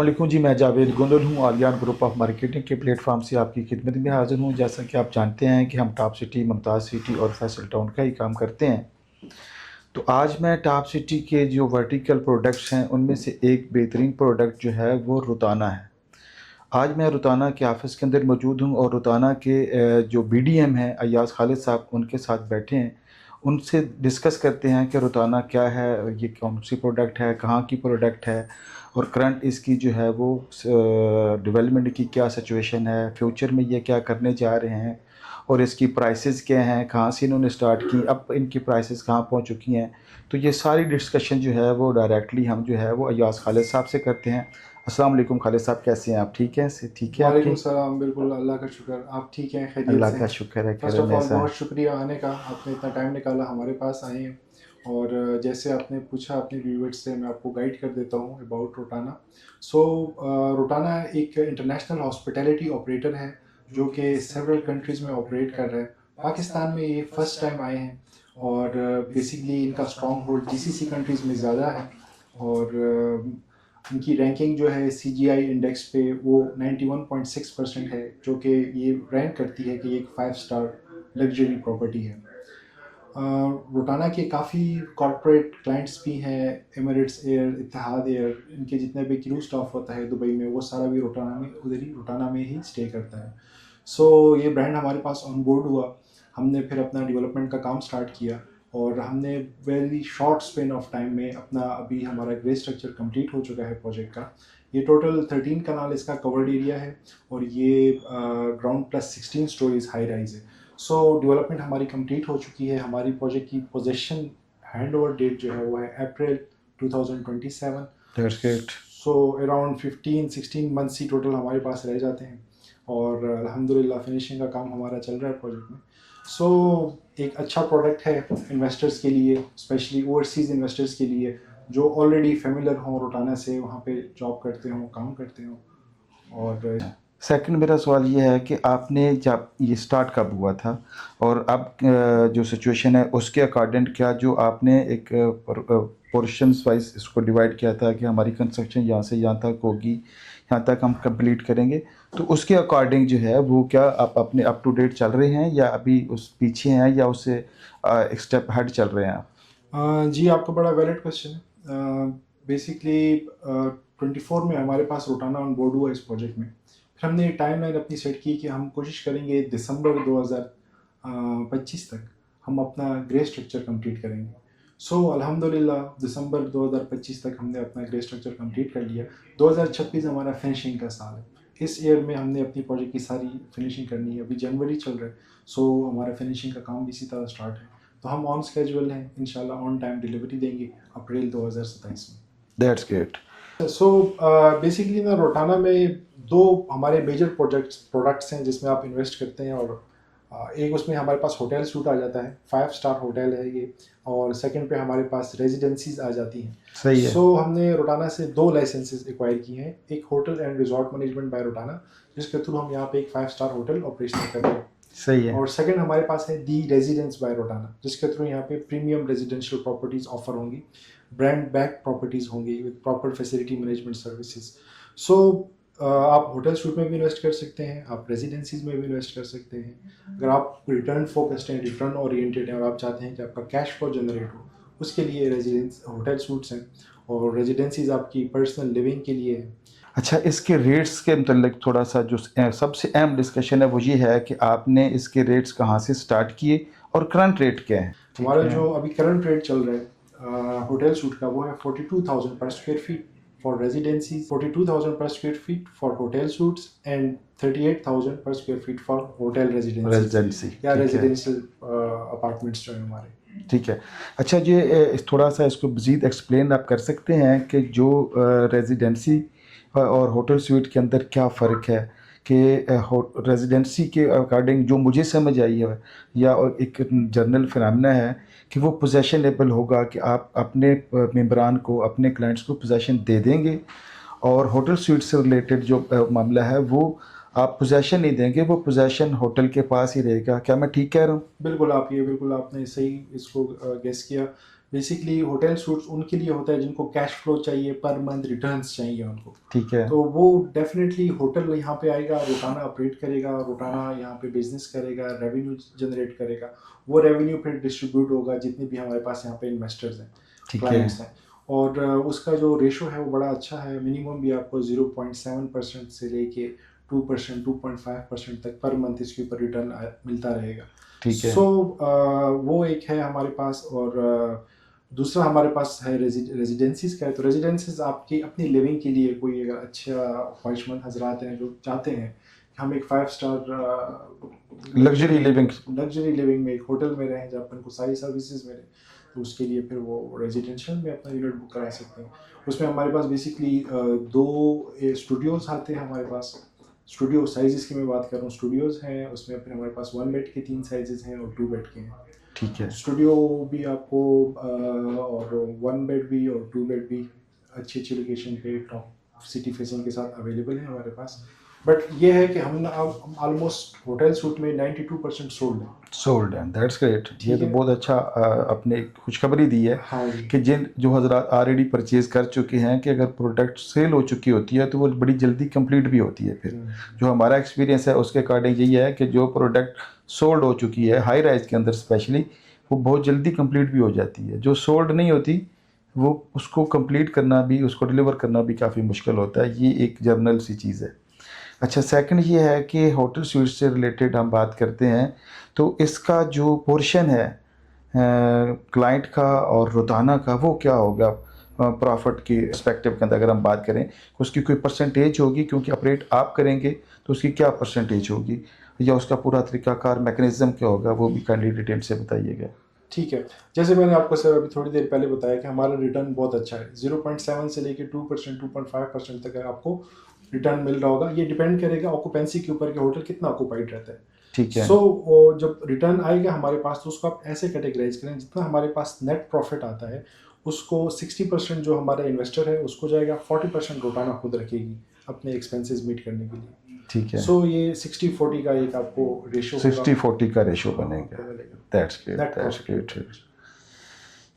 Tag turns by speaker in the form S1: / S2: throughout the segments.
S1: वालेकुम जी। मैं जावेद गोंदल हूँ। आलियान ग्रुप ऑफ मार्केटिंग के प्लेटफॉर्म से आपकी खिदमत में हाज़िर हूँ। जैसा कि आप जानते हैं कि हम टॉप सिटी, मुमताज़ सिटी और फैसल टाउन का ही काम करते हैं। तो आज मैं टॉप सिटी के जो वर्टिकल प्रोडक्ट्स हैं उनमें से एक बेहतरीन प्रोडक्ट जो है वो रुताना है। आज मैं रुताना के ऑफ़िस के अंदर मौजूद हूँ और रुताना के जो बीडीएम हैं अय्याज़ खालिद साहब, उनके साथ बैठे हैं। उनसे डिस्कस करते हैं कि रुताना क्या है, ये कौन सी प्रोडक्ट है, कहाँ की प्रोडक्ट है और करंट इसकी जो है वो डेवलपमेंट की क्या सिचुएशन है, फ्यूचर में ये क्या करने जा रहे हैं और इसकी प्राइसेस क्या हैं, कहाँ से इन्होंने स्टार्ट की, अब इनकी प्राइसेस कहाँ पहुँच चुकी हैं। तो ये सारी डिस्कशन जो है वो डायरेक्टली हम जो है वो अय्याज़ खालिद साहब से करते हैं। अस्सलाम वालेकुम खालिद साहब, कैसे हैं आप? ठीक हैं? से ठीक है
S2: वालेकुम
S1: आपकी?
S2: सलाम। बिल्कुल, अल्लाह का शुक्र। आप ठीक हैं, खैरियत
S1: अल्लाह
S2: से
S1: का
S2: हैं?
S1: शुक्र है,
S2: फ़र्स्ट
S1: खैर
S2: ऑफ़
S1: में
S2: ऑल
S1: ऐसा है।
S2: बहुत शुक्रिया आने का, आपने इतना टाइम निकाला हमारे पास आए हैं। और जैसे आपने पूछा अपने व्यूअर्स से, मैं आपको गाइड कर देता हूँ अबाउट रोटाना। सो रोटाना एक इंटरनेशनल हॉस्पिटैलिटी ऑपरेटर है जो कि सेवरल कंट्रीज़ में ऑपरेट कर रहा है। पाकिस्तान में ये फ़र्स्ट टाइम आए हैं और बेसिकली इनका स्ट्रॉन्ग होल्ड जीसीसी कंट्रीज़ में ज़्यादा है। और इनकी रैंकिंग जो है सीजीआई इंडेक्स पे वो 91.6% है, जो कि ये रैंक करती है कि ये एक 5 स्टार लग्जरी प्रॉपर्टी है। रोटाना के काफ़ी कॉरपोरेट क्लाइंट्स भी हैं, एमिरेट्स एयर, इत्तेहाद एयर, इनके जितने भी क्रू स्टाफ होता है दुबई में वो सारा भी रोटाना में ही स्टे करता है। सो ये ब्रांड हमारे पास ऑन बोर्ड हुआ, हमने फिर अपना डेवलपमेंट का काम स्टार्ट किया और हमने very short span of time में अपना अभी हमारा ग्रे स्ट्रक्चर कंप्लीट हो चुका है प्रोजेक्ट का। ये टोटल 13 कनाल इसका कवर्ड एरिया है और ये ground plus 16 storeys high rise है। सो डेवलपमेंट हमारी कंप्लीट हो चुकी है। हमारी प्रोजेक्ट की पोजेशन हैंड ओवर डेट जो है वो है अप्रैल 2027।
S1: That's great.
S2: So around 15-16 months he total हमारे पास रह जाते हैं और अल्हम्दुलिल्लाह फिनिशिंग का काम हमारा चल रहा है प्रोजेक्ट में। सो एक अच्छा प्रोडक्ट है इन्वेस्टर्स के लिए, स्पेशली ओवरसीज़ इन्वेस्टर्स के लिए जो ऑलरेडी फेमिलियर हों रोटाना से, वहाँ पे जॉब करते हों, काम करते हों। और
S1: सेकंड मेरा सवाल ये है कि आपने जब ये स्टार्ट कब हुआ था और अब जो सिचुएशन है उसके अकॉर्डिंग क्या जो आपने एक पोर्शंस वाइज इसको डिवाइड किया था कि हमारी कंस्ट्रक्शन यहाँ से यहाँ तक होगी, यहाँ तक हम कंप्लीट करेंगे, तो उसके अकॉर्डिंग जो है वो क्या आप अपने अप टू डेट चल रहे हैं या अभी उस पीछे हैं या उससे एक स्टेप हेड चल रहे हैं आप?
S2: जी, आपका बड़ा वैलिड क्वेश्चन है। बेसिकली 24 में हमारे पास रोटाना ऑन बोर्ड हुआ इस प्रोजेक्ट में। फिर हमने टाइमलाइन अपनी सेट की कि हम कोशिश करेंगे दिसंबर 2025 तक हम अपना ग्रे स्ट्रक्चर कंप्लीट करेंगे। सो अल्हम्दुलिल्लाह दिसंबर 2025 तक हमने अपना ग्रे स्ट्रक्चर कंप्लीट कर लिया। 2026 हमारा फिनिशिंग का साल है। इस ईयर में हमने अपनी प्रोजेक्ट की सारी फिनिशिंग करनी है। अभी जनवरी चल रहा है, सो हमारा फिनिशिंग का काम भी इसी तरह स्टार्ट है। तो हम ऑन स्केजुअल हैं, इंशाल्लाह ऑन टाइम डिलीवरी देंगे अप्रैल 2027 में।
S1: That's great.
S2: सो बेसिकली ना रोटाना में दो हमारे मेजर प्रोडक्ट्स हैं जिसमें आप इन्वेस्ट करते हैं। और एक उसमें हमारे पास होटल सूट आ जाता है, 5 स्टार होटल है ये। और सेकंड पे हमारे पास रेजिडेंसीज आ जाती हैं।
S1: सही है।
S2: सो हमने रोटाना से 2 लाइसेंसेस एक्वायर किए हैं। एक hotel and resort management by Rotana, जिसके थ्रू हम यहाँ पे एक 5 स्टार होटल ऑपरेशन कर रहे हैं।
S1: सही है।
S2: और सेकंड हमारे पास है दी रेजिडेंस बाय रोटाना, जिसके थ्रू यहाँ पे प्रीमियम रेजिडेंशियल प्रॉपर्टीज ऑफर होंगी, ब्रांड बैक प्रॉपर्टीज होंगी with proper facility management services. So आप होटल सूट में भी इन्वेस्ट कर सकते हैं, आप रेजिडेंसीज में भी इन्वेस्ट कर सकते हैं। अगर आप रिटर्न फोकस्ड हैं, रिटर्न ओरिएंटेड हैं और आप चाहते हैं कि आपका कैश फ्लो जनरेट हो, उसके लिए रेजिडेंस होटल सूट्स हैं। और रेजिडेंसीज आपकी पर्सनल लिविंग के लिए है।
S1: अच्छा, इसके रेट्स के मतलब थोड़ा सा जो सबसे अहम डिस्कशन है वो ये है कि आपने इसके रेट्स कहाँ से स्टार्ट किए और करंट रेट क्या है? ठीक
S2: हमारा
S1: है।
S2: जो अभी करंट रेट चल रहा है होटल सूट का, वो है 42,000 पर स्क्वायर फीट फॉर रेजिडेंसीज, 42,000 पर square feet for hotel suits and 38,000 पर square feet for hotel रेजिडेंसीज
S1: residency,
S2: या
S1: ठीक है।
S2: रेजिडेंशियल अपार्टमेंट्स जो है हमारे।
S1: ठीक है। अच्छा, ये थोड़ा सा इसको मज़ीद एक्सप्लेन आप कर सकते हैं कि जो रेजिडेंसी और होटल स्वीट के अंदर क्या फ़र्क है कि रेजिडेंसी के अकॉर्डिंग जो मुझे समझ आई है या और एक जनरल फिनोमेना है कि वो पोजेशनेबल होगा कि आप अपने मेंबरान को, अपने क्लाइंट्स को पोजेशन दे देंगे और होटल स्वीट से रिलेटेड जो मामला है वो आप पोजेशन नहीं देंगे, वो पोजेशन होटल के पास ही रहेगा। क्या मैं ठीक कह रहा हूँ?
S2: बिल्कुल, आप ये बिल्कुल आपने सही इसको गेस किया बेसिकली होटल सूट्स उनके लिए होता है जिनको कैश फ्लो चाहिए, पर मंथ रिटर्न्स चाहिए उनको।
S1: ठीक है।
S2: तो वो डेफिनेटली होटल यहाँ पे आएगा, रोटाना ऑपरेट करेगा, रोटाना यहाँ पे बिजनेस करेगा, रेवेन्यू जनरेट करेगा। वो रेवेन्यू फिर डिस्ट्रीब्यूट होगा जितने भी हमारे पास यहाँ पे इन्वेस्टर्स हैं,
S1: ठीक है।
S2: क्लाइंट्स हैं। और उसका जो रेशो है वो बड़ा अच्छा है। मिनिमम भी आपको 0.7% से लेके 2%, 2.5% तक पर मंथ इसके ऊपर रिटर्न मिलता रहेगा।
S1: ठीक है।
S2: सो वो एक है हमारे पास। और दूसरा हमारे पास है रेजिडेंसीज का है। तो रेजिडेंसीज आपकी अपनी लिविंग के लिए, कोई अगर अच्छा ख्वाहिशमंद हजरात हैं जो चाहते हैं कि हम एक 5 स्टार
S1: लग्जरी लिविंग
S2: में एक होटल में रहें जहाँ पर उनको सारी सर्विसेज मिले, तो उसके लिए फिर वो रेजिडेंशियल में अपना यूनिट बुक करा सकते हैं। उसमें हमारे पास बेसिकली 2 स्टूडियोज़ आते हैं हमारे पास। स्टूडियो साइज़ की मैं बात कर रहा हूँ, स्टूडियोज़ हैं उसमें। फिर हमारे पास 1 बेड के 3 साइजेस हैं और 2 बेड के हैं।
S1: ठीक है।
S2: स्टूडियो भी आपको और 1 बेड भी और 2 बेड भी अच्छी अच्छी लोकेशन पे टॉप सिटी फेसिंग के साथ अवेलेबल है हमारे पास। बट ये है कि हम अब ऑलमोस्ट होटल सूट में 92%
S1: सोल्ड है। That's great. ये तो
S2: है।
S1: बहुत अच्छा अपने खुशखबरी दी है
S2: हाँ जी।
S1: कि जिन जो हजरात ऑलरेडी परचेज कर चुके हैं कि अगर प्रोडक्ट सेल हो चुकी होती है तो वो बड़ी जल्दी कंप्लीट भी होती है। फिर जो हमारा एक्सपीरियंस है उसके अकॉर्डिंग यही है कि जो प्रोडक्ट सोल्ड हो चुकी है हाई राइज के अंदर स्पेशली, वो बहुत जल्दी कंप्लीट भी हो जाती है। जो सोल्ड नहीं होती वो उसको कंप्लीट करना भी, उसको डिलीवर करना भी काफ़ी मुश्किल होता है। ये एक जर्नल सी चीज़ है। अच्छा, सेकंड ये है कि होटल स्वीट्स से रिलेटेड हम बात करते हैं तो इसका जो पोर्शन है क्लाइंट का और रोजाना का, वो क्या होगा प्रॉफिट की पर्सपेक्टिव के अंदर अगर हम बात करें? उसकी कोई परसेंटेज होगी क्योंकि ऑपरेट आप करेंगे तो उसकी क्या परसेंटेज होगी, या उसका पूरा तरीकाकार मैकेनिज्म क्या होगा, वो भी काइंडली डिटेल से बताइएगा।
S2: ठीक है। जैसे मैंने आपको सर अभी थोड़ी देर पहले बताया कि हमारा रिटर्न बहुत अच्छा है। 0.7 से लेके 2%, 2.5% तक आपको रिटर्न मिल रहा होगा। ये डिपेंड करेगा ऑक्यूपेंसी के ऊपर कि होटल कितना ऑक्यूपाइड रहता है।
S1: ठीक है।
S2: सो जब रिटर्न आएगा हमारे पास तो उसको आप ऐसे कैटेगराइज करें, जितना हमारे पास नेट प्रॉफिट आता है उसको 60% जो हमारा इन्वेस्टर है उसको जाएगा, 40% रोटाना खुद रखेगी अपने एक्सपेंसेस मीट करने के लिए।
S1: ठीक है।
S2: सो ये 60-40 का एक आपको रेशो
S1: 60-40 का रेशो बनेगा। That's great.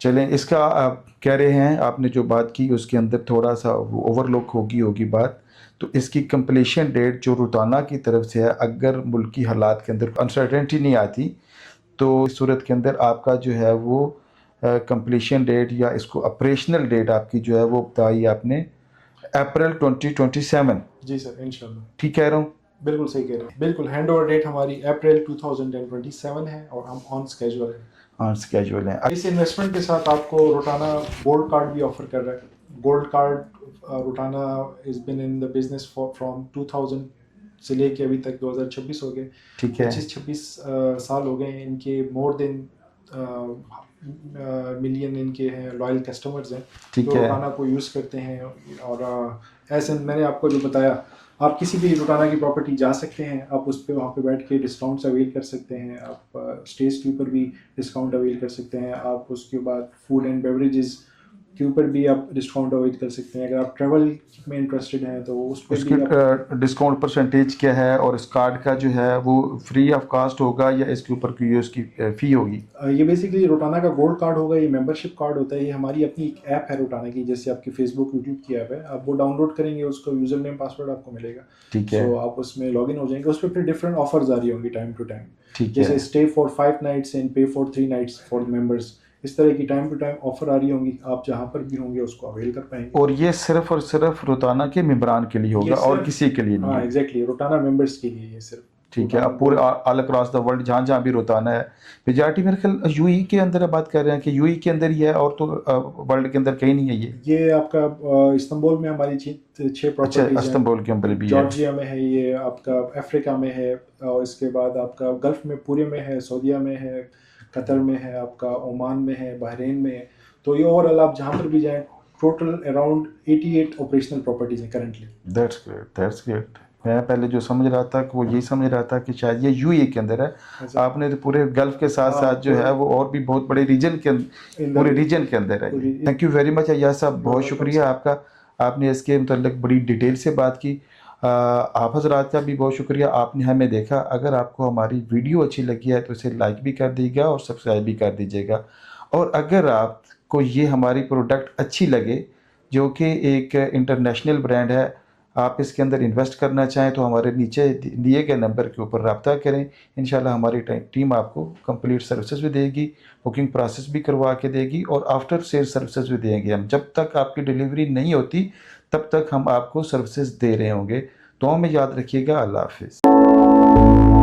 S1: चलें, इसका आप कह रहे हैं, आपने जो बात की उसके अंदर थोड़ा सा ओवरलुक होगी बात। तो इसकी कंप्लीशन डेट जो रोटाना की तरफ से है, अगर मुल्की हालात के अंदर अनसर्टेनिटी नहीं आती तो इस सूरत के अंदर आपका जो है वो कंप्लीशन डेट या इसको ऑपरेशनल डेट आपकी जो है वो बताई आपने अप्रैल 2027।
S2: जी सर, इंशाल्लाह।
S1: ठीक कह रहा हूँ?
S2: बिल्कुल सही कह रहे हैं। बिल्कुल, हैंड ओवर डेट हमारी अप्रैल 2027 है और हम ऑन स्केजुअल हैं।
S1: ऑन स्केजुअल हैं।
S2: इस इन्वेस्टमेंट के साथ आपको रोटाना गोल्ड कार्ड भी ऑफर कर रहा है। Gold card Rotana is been in the business from 2000 से लेके अभी तक 2026 हो गए।
S1: ठीक है।
S2: 25 साल हो गए हैं इनके। मोर देन मिलियन इनके हैं लॉयल कस्टमर्स हैं
S1: ठीक
S2: जो
S1: है।
S2: रोटाना को यूज़ करते हैं। और ऐसे मैंने आपको जो बताया, आप किसी भी रोटाना की प्रॉपर्टी जा सकते हैं, आप उस पर वहाँ पे बैठ के डिस्काउंट्स अवेल कर सकते हैं। आप स्टेज के ऊपर भी डिस्काउंट अवेल कर सकते हैं। आप उसके बाद फूड एंड बेवरेजेस के ऊपर भी आप डिस्काउंट अवेल कर सकते हैं। अगर आप ट्रैवल में इंटरेस्टेड हैं तो उस पर
S1: उसकी
S2: भी आप
S1: डिस्काउंट परसेंटेज क्या है, और इस कार्ड का जो है वो फ्री ऑफ कास्ट होगा या इसके ऊपर कोई उसकी फ़ी होगी?
S2: ये बेसिकली रोटाना का गोल्ड कार्ड होगा। ये मेंबरशिप कार्ड होता है। ये हमारी अपनी एक ऐप है रोटाना की, जैसे आपकी फेसबुक यूट्यूब की ऐप है। आप वो डाउनलोड करेंगे, उसका यूजर नेम पासवर्ड आपको मिलेगा।
S1: ठीक है।
S2: सो आप उसमें लॉगिन हो जाएंगे। उस पर फिर डिफरेंट ऑफर्स आ रही होंगी टाइम टू टाइम,
S1: ठीक
S2: जैसे
S1: है।
S2: स्टे फॉर 5 नाइट्स एंड पे फॉर 3 नाइट्स फॉर मेंबर्स। इस तरह की टाइम टू टाइम ऑफर आ रही होंगी। आप जहाँ पर भी होंगे उसको अवेल कर पाएंगे।
S1: और ये सिर्फ और सिर्फ रोटाना के मेंबरान के लिए होगा और किसी के लिए नहीं
S2: हाँ
S1: है?
S2: एग्जैक्टली, रोटाना मेंबर्स के लिए ये सिर्फ।
S1: ठीक है। अब पूरे ऑल अक्रॉस द वर्ल्ड जहाँ जहाँ भी रोताना है, मेजॉरिटी मेरे ख्याल यूई के अंदर आप बात कर रहे हैं कि यूई के अंदर ही है, और तो वर्ल्ड के अंदर कहीं नहीं है
S2: ये आपका इस्तांबुल में हमारी 6
S1: अच्छा,
S2: प्रॉपर्टीज हैं।
S1: इस्तांबुल के अंदर भी है।
S2: जॉर्जिया में है, ये आपका अफ्रीका में है, और इसके बाद आपका गल्फ में पूरे में है, सऊदीया में है, कतर में है, आपका ओमान में है, बहरीन में है। तो ये ओवरऑल आप जहाँ पर भी जाएं, टोटल अराउंड 88 ऑपरेशनल प्रॉपर्टीज हैं करंटली।
S1: That's great. मैं पहले जो समझ रहा था कि वो यही समझ रहा था कि शायद ये यूएई के अंदर है। आपने तो पूरे गल्फ के साथ साथ जो है वो और भी बहुत बड़े रीजन के पूरे रीजन के अंदर है। Thank you very much Ayyaz साहब, बहुत शुक्रिया आपका। आपने इसके मतलब बड़ी डिटेल से बात की। आप हजरात का भी बहुत शुक्रिया, आपने हमें देखा। अगर आपको हमारी वीडियो अच्छी लगी है तो इसे लाइक भी कर दीजिएगा और सब्सक्राइब भी कर दीजिएगा। और अगर आपको ये हमारी प्रोडक्ट अच्छी लगे, जो कि एक इंटरनेशनल ब्रांड है, आप इसके अंदर इन्वेस्ट करना चाहें तो हमारे नीचे दिए गए नंबर के ऊपर रब्ता करें। इंशाल्लाह हमारी टीम आपको कंप्लीट सर्विसेज भी देगी, बुकिंग प्रोसेस भी करवा के देगी और आफ्टर सेल सर्विसेज भी देंगे हम। जब तक आपकी डिलीवरी नहीं होती तब तक हम आपको सर्विसेज दे रहे होंगे। दुआ में याद रखिएगा। अल्लाह हाफिज़।